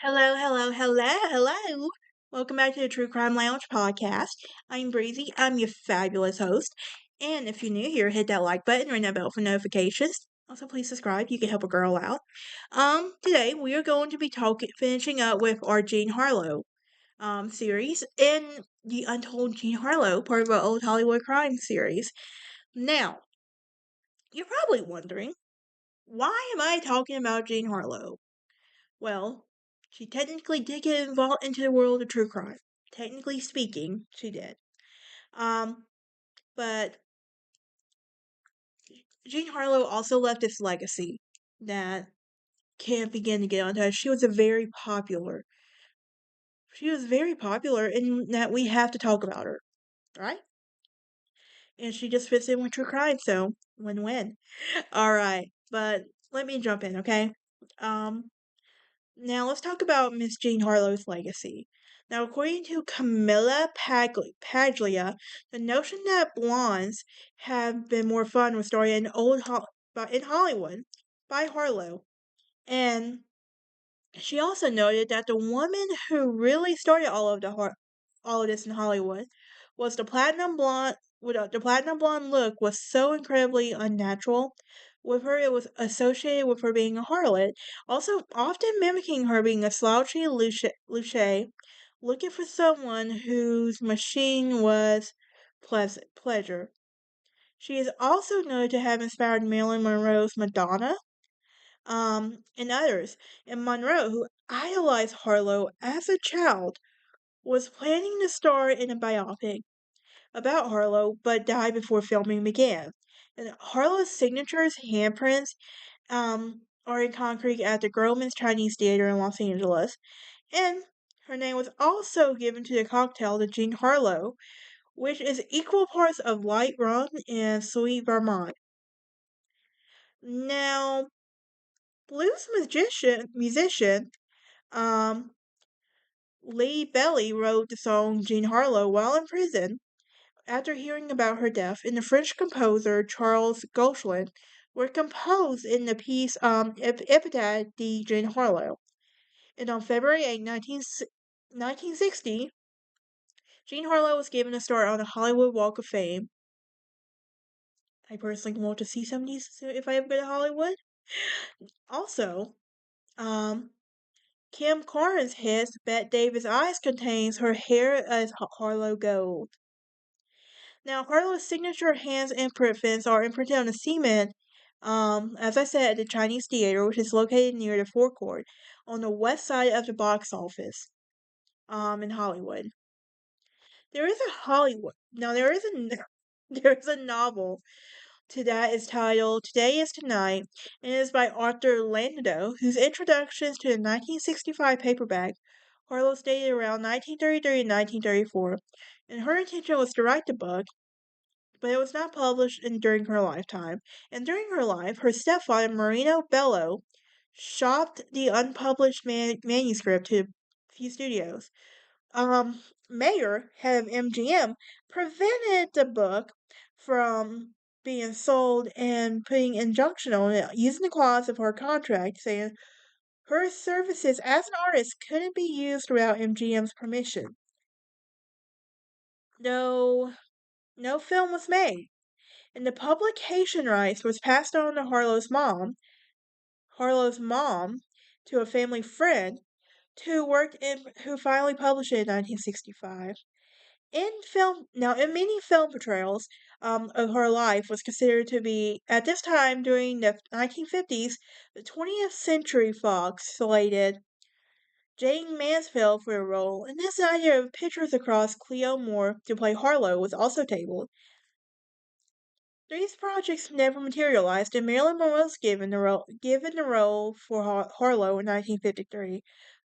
Hello, hello, hello, hello. Welcome back to the True Crime Lounge podcast. I'm Breezy. I'm your fabulous host. And if you're new here, hit that like button, ring that bell for notifications. Also, please subscribe. You can help a girl out. Today we are going to be finishing up with our Jean Harlow series in the Untold Jean Harlow, part of our old Hollywood crime series. Now, you're probably wondering, why am I talking about Jean Harlow? Well, she technically did get involved into the world of true crime. Technically speaking, she did. But Jean Harlow also left this legacy that can't begin to get onto. She was very popular in that we have to talk about her, right? And she just fits in with true crime, so win-win. All right, but let me jump in, okay? Um, Now let's talk about Miss Jean Harlow's legacy. Now, according to Camilla Paglia, the notion that blondes have been more fun was started in Hollywood by Harlow, and she also noted that the woman who really started all of this in Hollywood was the platinum blonde. The platinum blonde look was so incredibly unnatural. With her, it was associated with her being a harlot, also often mimicking her being a slouchy louche, looking for someone whose machine was pleasure. She is also noted to have inspired Marilyn Monroe's Madonna, and others. And Monroe, who idolized Harlow as a child, was planning to star in a biopic about Harlow, but died before filming began. And Harlow's signatures, handprints, are in concrete at the Grauman's Chinese Theater in Los Angeles. And her name was also given to the cocktail, the Jean Harlow, which is equal parts of light rum and sweet Vermont. Now, musician, um, Lee Belly wrote the song Jean Harlow while in prison after hearing about her death, and the French composer Charles Gauchelin were composed in the piece Epitaph de Jean Harlow. And on February 8, 1960, Jean Harlow was given a star on the Hollywood Walk of Fame. I personally want to see some of these if I ever go to Hollywood. Also, Kim Carnes' hit Bet Davis' Eyes contains her hair as Harlow gold. Now, Harlow's signature hands imprint prints are imprinted on the cement, as I said, at the Chinese Theater, which is located near the forecourt on the west side of the box office, in Hollywood. There is a Hollywood. Now, there is a novel to that is titled Today is Tonight, and it is by Arthur Landau, whose introductions to the 1965 paperback Harlow stated around 1933 and 1934, and her intention was to write the book, but it was not published during her lifetime. And during her life, her stepfather, Marino Bello, shopped the unpublished manuscript to a few studios. Mayer, head of MGM, prevented the book from being sold and putting injunction on it, using the clause of her contract saying her services as an artist couldn't be used without MGM's permission. No film was made, and the publication rights was passed on to Harlow's mom, to a family friend who finally published it in 1965. In many film portrayals of her life was considered to be at this time during the 1950s, the 20th Century Fox slated Jane Mansfield for a role, and this idea of pictures across Cleo Moore to play Harlow was also tabled. These projects never materialized, and Marilyn Monroe was given the role for Harlow in 1953,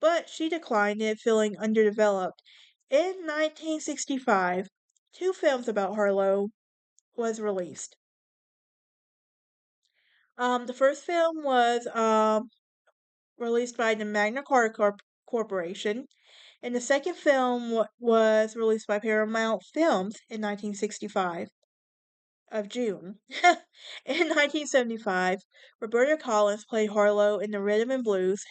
but she declined it, feeling underdeveloped. In 1965, two films about Harlow was released. The first film was released by the Magna Carta Corporation, and the second film was released by Paramount Films in 1965 of June. In 1975, Roberta Collins played Harlow in the rhythm and blues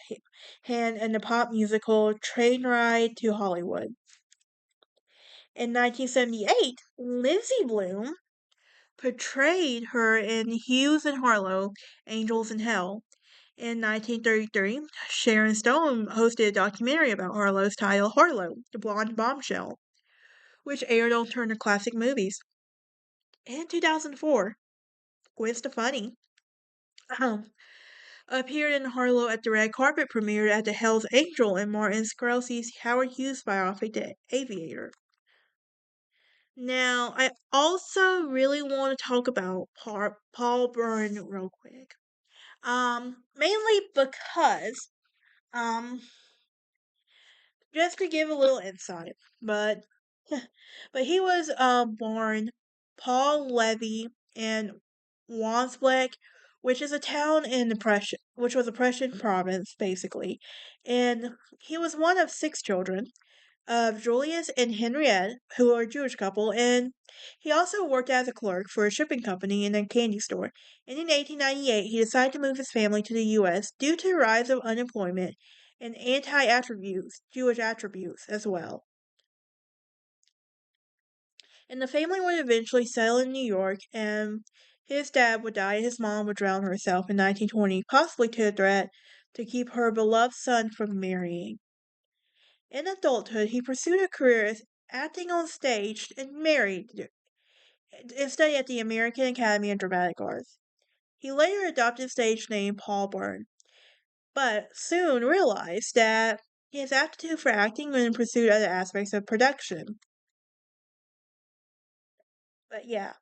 hand in the pop musical Train Ride to Hollywood. In 1978, Lindsay Bloom portrayed her in Hughes and Harlow, Angels in Hell. In 1933, Sharon Stone hosted a documentary about Harlow's titled Harlow, the Blonde Bombshell, which aired on Turner Classic Movies. In 2004, Gwen Stefani um, appeared in Harlow at the red carpet premiere at the Hell's Angel in Martin Scorsese's Howard Hughes biopic, The Aviator. Now, I also really want to talk about Paul Bern real quick. Mainly because, um, just to give a little insight, but but he was born Paul Levy in Wansbeck, which is a town in the Prussian, which was a Prussian province basically, and he was one of six children of Julius and Henriette, who are a Jewish couple, and he also worked as a clerk for a shipping company and a candy store. And in 1898, he decided to move his family to the U.S. due to the rise of unemployment and anti-attributes, Jewish attributes as well. And the family would eventually settle in New York, and his dad would die and his mom would drown herself in 1920, possibly to a threat to keep her beloved son from marrying. In adulthood, he pursued a career as acting on stage and studied at the American Academy of Dramatic Arts. He later adopted the stage name Paul Bern, but soon realized that his aptitude for acting and pursued other aspects of production. But yeah,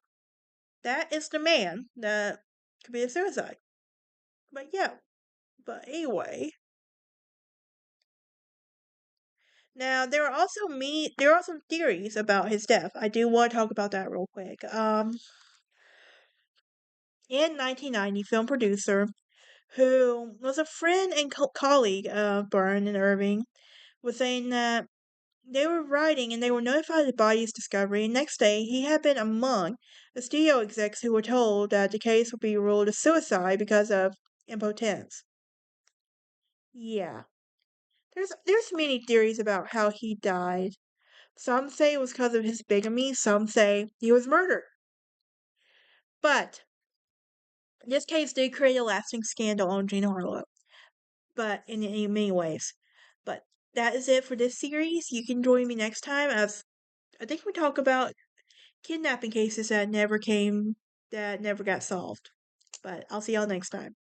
that is the man that committed suicide. But yeah, but anyway. Now there are some theories about his death. I do want to talk about that real quick. In 1990, film producer who was a friend and colleague of Byrne and Irving was saying that they were writing and they were notified of the body's discovery. And next day, he had been among the studio execs who were told that the case would be ruled a suicide because of impotence. Yeah. There's many theories about how he died. Some say it was because of his bigamy, some say he was murdered. But this case did create a lasting scandal on Jean Harlow, but in many ways. But that is it for this series. You can join me next time as I think we talk about kidnapping cases that never got solved. But I'll see y'all next time.